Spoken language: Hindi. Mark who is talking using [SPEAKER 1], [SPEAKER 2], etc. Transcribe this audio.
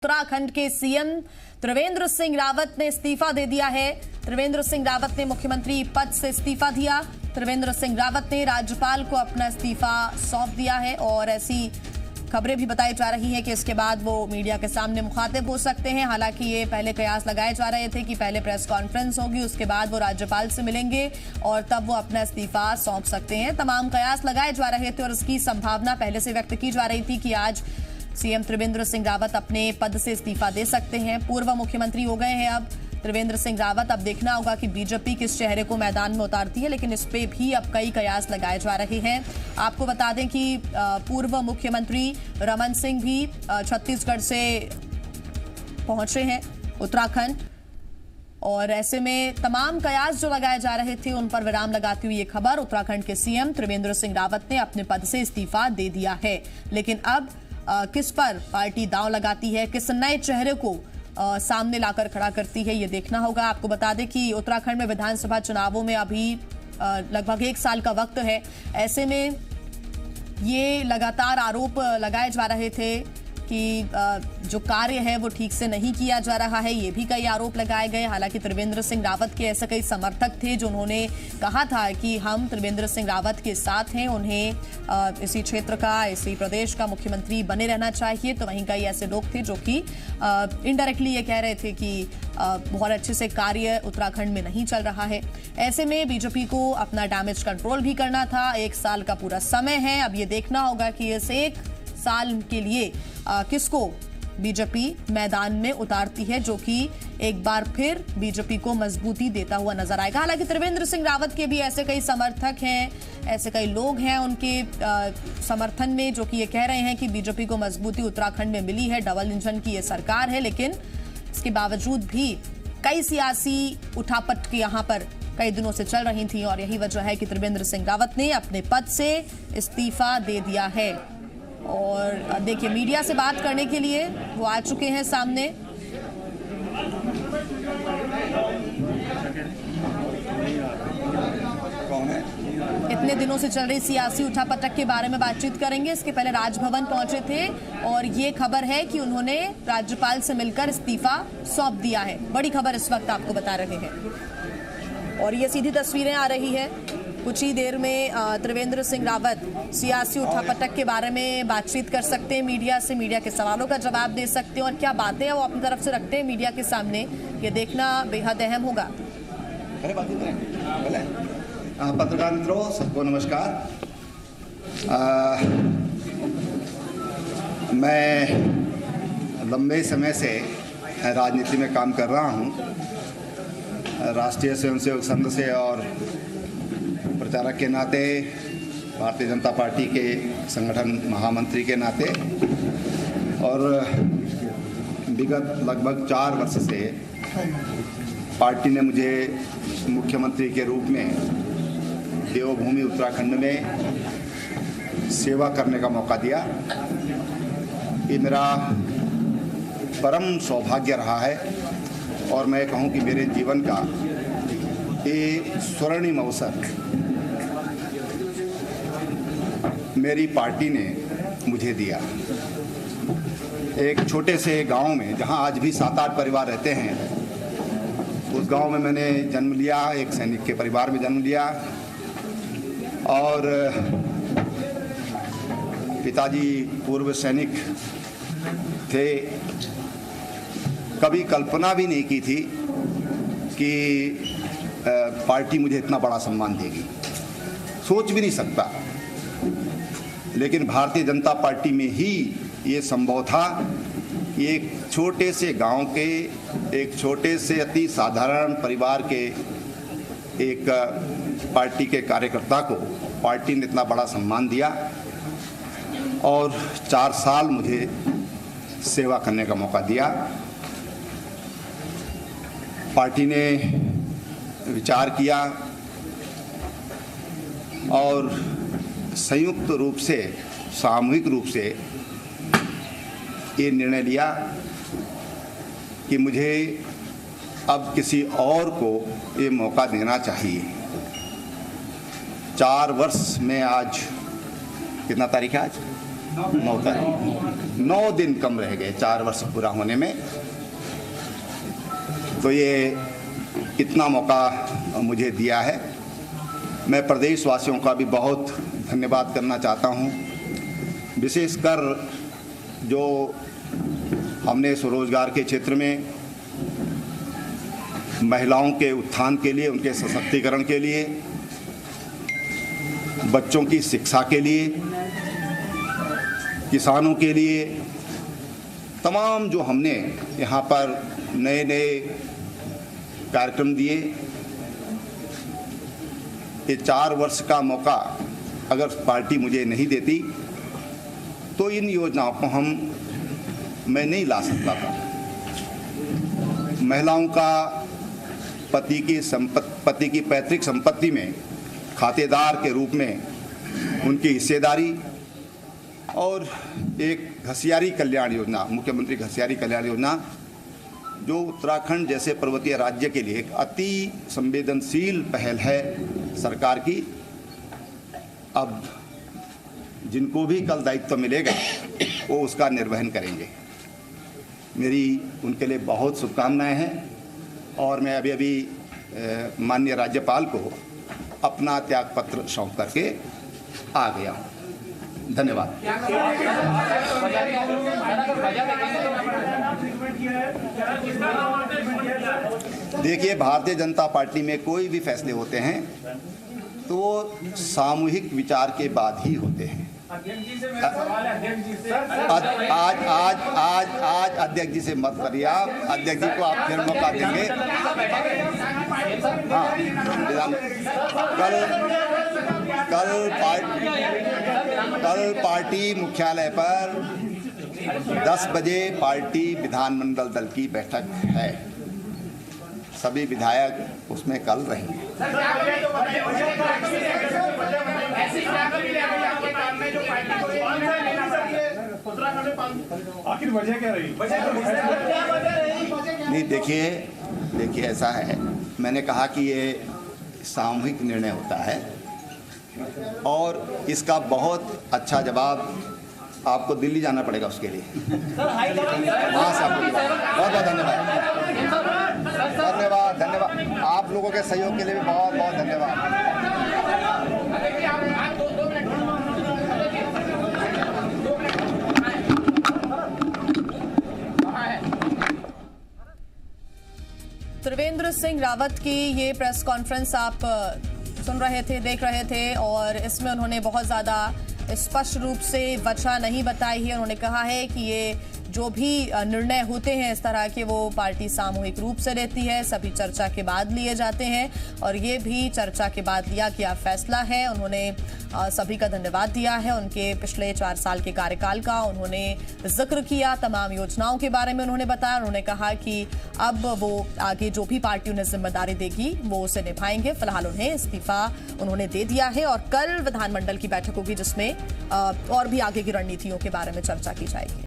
[SPEAKER 1] उत्तराखंड के सीएम त्रिवेंद्र सिंह रावत ने इस्तीफा दे दिया है। त्रिवेंद्र सिंह रावत ने मुख्यमंत्री पद से इस्तीफा दिया। त्रिवेंद्र सिंह रावत ने राज्यपाल को अपना इस्तीफा सौंप दिया है और ऐसी खबरें भी बताई जा रही हैं कि इसके बाद वो मीडिया के सामने मुखातिब हो सकते हैं। हालांकि ये पहले कयास लगाए जा रहे थे कि पहले प्रेस कॉन्फ्रेंस होगी, उसके बाद वो राज्यपाल से मिलेंगे और तब वो अपना इस्तीफा सौंप सकते हैं। तमाम कयास लगाए जा रहे थे और इसकी संभावना पहले से व्यक्त की जा रही थी कि आज सीएम त्रिवेंद्र सिंह रावत अपने पद से इस्तीफा दे सकते हैं। पूर्व मुख्यमंत्री हो गए हैं अब त्रिवेंद्र सिंह रावत। अब देखना होगा कि बीजेपी किस चेहरे को मैदान में उतारती है, लेकिन इस पे भी अब कई कयास लगाए जा रहे हैं। आपको बता दें कि पूर्व मुख्यमंत्री रमन सिंह भी छत्तीसगढ़ से पहुंचे हैं उत्तराखंड और ऐसे में तमाम कयास जो लगाए जा रहे थे उन पर विराम लगाती हुई ये खबर, उत्तराखंड के सीएम त्रिवेंद्र सिंह रावत ने अपने पद से इस्तीफा दे दिया है। लेकिन अब किस पर पार्टी दांव लगाती है, किस नए चेहरे को सामने लाकर खड़ा करती है, ये देखना होगा। आपको बता दें कि उत्तराखंड में विधानसभा चुनावों में अभी लगभग 1 साल का वक्त है। ऐसे में ये लगातार आरोप लगाए जा रहे थे कि जो कार्य है वो ठीक से नहीं किया जा रहा है, ये भी कई आरोप लगाए गए। हालांकि त्रिवेंद्र सिंह रावत के ऐसे कई समर्थक थे जो उन्होंने कहा था कि हम त्रिवेंद्र सिंह रावत के साथ हैं, उन्हें इसी क्षेत्र का, इसी प्रदेश का मुख्यमंत्री बने रहना चाहिए। तो वहीं कई ऐसे लोग थे जो कि इनडायरेक्टली ये कह रहे थे कि बहुत अच्छे से कार्य उत्तराखंड में नहीं चल रहा है। ऐसे में बीजेपी को अपना डैमेज कंट्रोल भी करना था। 1 साल का पूरा समय है, अब ये देखना होगा कि इस 1 साल के लिए किसको बीजेपी मैदान में उतारती है, जो कि एक बार फिर बीजेपी को मजबूती देता हुआ नजर आएगा। हालांकि त्रिवेंद्र सिंह रावत के भी ऐसे कई समर्थक हैं, ऐसे कई लोग हैं उनके समर्थन में जो कि ये कह रहे हैं कि बीजेपी को मजबूती उत्तराखंड में मिली है, डबल इंजन की ये सरकार है। लेकिन इसके बावजूद भी कई सियासी उठापटक यहाँ पर कई दिनों से चल रही थी और यही वजह है कि त्रिवेंद्र सिंह रावत ने अपने पद से इस्तीफा दे दिया है। और देखिए, मीडिया से बात करने के लिए वो आ चुके हैं सामने।
[SPEAKER 2] कौन है?
[SPEAKER 1] इतने दिनों से चल रही सियासी उठापटक के बारे में बातचीत करेंगे। इसके पहले राजभवन पहुंचे थे और ये खबर है कि उन्होंने राज्यपाल से मिलकर इस्तीफा सौंप दिया है। बड़ी खबर इस वक्त आपको बता रहे हैं और ये सीधी तस्वीरें आ रही है। कुछ ही देर में त्रिवेंद्र सिंह रावत सियासी उठापटक के बारे में बातचीत कर सकते हैं मीडिया से, मीडिया के सवालों का जवाब दे सकते हैं और क्या बातें हैं वो अपनी तरफ से रखते हैं मीडिया के सामने, ये देखना बेहद अहम होगा।
[SPEAKER 2] पत्रकार मित्रों, सबको नमस्कार। मैं लंबे समय से राजनीति में काम कर रहा हूँ, राष्ट्रीय स्वयंसेवक संघ से और प्रचारक के नाते, भारतीय जनता पार्टी के संगठन महामंत्री के नाते, और विगत लगभग 4 वर्ष से पार्टी ने मुझे मुख्यमंत्री के रूप में देवभूमि उत्तराखंड में सेवा करने का मौका दिया। ये मेरा परम सौभाग्य रहा है और मैं कहूँ कि मेरे जीवन का ये स्वर्णिम अवसर मेरी पार्टी ने मुझे दिया। एक छोटे से गांव में, जहां आज भी 7-8 परिवार रहते हैं, उस गांव में मैंने जन्म लिया, एक सैनिक के परिवार में जन्म लिया और पिताजी पूर्व सैनिक थे। कभी कल्पना भी नहीं की थी कि पार्टी मुझे इतना बड़ा सम्मान देगी, सोच भी नहीं सकता। लेकिन भारतीय जनता पार्टी में ही ये संभव था कि एक छोटे से गांव के, एक छोटे से अति साधारण परिवार के एक पार्टी के कार्यकर्ता को पार्टी ने इतना बड़ा सम्मान दिया और 4 साल मुझे सेवा करने का मौका दिया। पार्टी ने विचार किया और संयुक्त रूप से, सामूहिक रूप से ये निर्णय लिया कि मुझे अब किसी और को ये मौका देना चाहिए। 4 वर्ष में आज कितना तारीख है आज? 9 तारीख। 9 दिन कम रह गए 4 वर्ष पूरा होने में। तो ये इतना मौका मुझे दिया है। मैं प्रदेशवासियों का भी बहुत धन्यवाद करना चाहता हूँ, विशेषकर जो हमने स्वरोजगार के क्षेत्र में महिलाओं के उत्थान के लिए, उनके सशक्तिकरण के लिए, बच्चों की शिक्षा के लिए, किसानों के लिए, तमाम जो हमने यहाँ पर नए नए कार्यक्रम दिए, ये 4 वर्ष का मौका अगर पार्टी मुझे नहीं देती तो इन योजनाओं को मैं नहीं ला सकता था। महिलाओं का पति की पैतृक संपत्ति में खातेदार के रूप में उनकी हिस्सेदारी और एक घसियारी कल्याण योजना, मुख्यमंत्री घसियारी कल्याण योजना, जो उत्तराखंड जैसे पर्वतीय राज्य के लिए एक अति संवेदनशील पहल है सरकार की। अब जिनको भी कल दायित्व मिलेगा वो उसका निर्वहन करेंगे। मेरी उनके लिए बहुत शुभकामनाएं हैं और मैं अभी माननीय राज्यपाल को अपना त्यागपत्र सौंप करके आ गया हूँ। धन्यवाद। देखिए, भारतीय जनता पार्टी में कोई भी फैसले होते हैं तो वो सामूहिक विचार के बाद ही होते हैं। आज अध्यक्ष जी से मत करिए, आप अध्यक्ष जी को आप फिर मौका देंगे। हाँ, कल पार्टी मुख्यालय पर 10 बजे पार्टी विधानमंडल दल की बैठक है। सभी विधायक उसमें कल रहेंगे।
[SPEAKER 3] आखिर वजह क्या रही?
[SPEAKER 2] नहीं, देखिए ऐसा है, मैंने कहा कि ये सामूहिक निर्णय होता है और इसका बहुत अच्छा जवाब आपको दिल्ली जाना पड़ेगा उसके लिए। वहाँ से आपको बहुत बहुत धन्यवाद। आप लोगों के सहयोग के लिए भी बहुत बहुत धन्यवाद।
[SPEAKER 1] त्रिवेंद्र सिंह रावत की ये प्रेस कॉन्फ्रेंस आप सुन रहे थे, देख रहे थे, और इसमें उन्होंने बहुत ज़्यादा स्पष्ट रूप से वजह नहीं बताई है। उन्होंने कहा है कि ये जो भी निर्णय होते हैं इस तरह के, वो पार्टी सामूहिक रूप से लेती है, सभी चर्चा के बाद लिए जाते हैं और ये भी चर्चा के बाद लिया गया फैसला है। उन्होंने सभी का धन्यवाद दिया है, उनके पिछले 4 साल के कार्यकाल का उन्होंने जिक्र किया, तमाम योजनाओं के बारे में उन्होंने बताया। उन्होंने कहा कि अब वो आगे जो भी पार्टी उन्हें जिम्मेदारी देगी वो उसे निभाएंगे। फिलहाल उन्हें इस्तीफा उन्होंने दे दिया है और कल विधानमंडल की बैठक होगी जिसमें और भी आगे की रणनीतियों के बारे में चर्चा की जाएगी।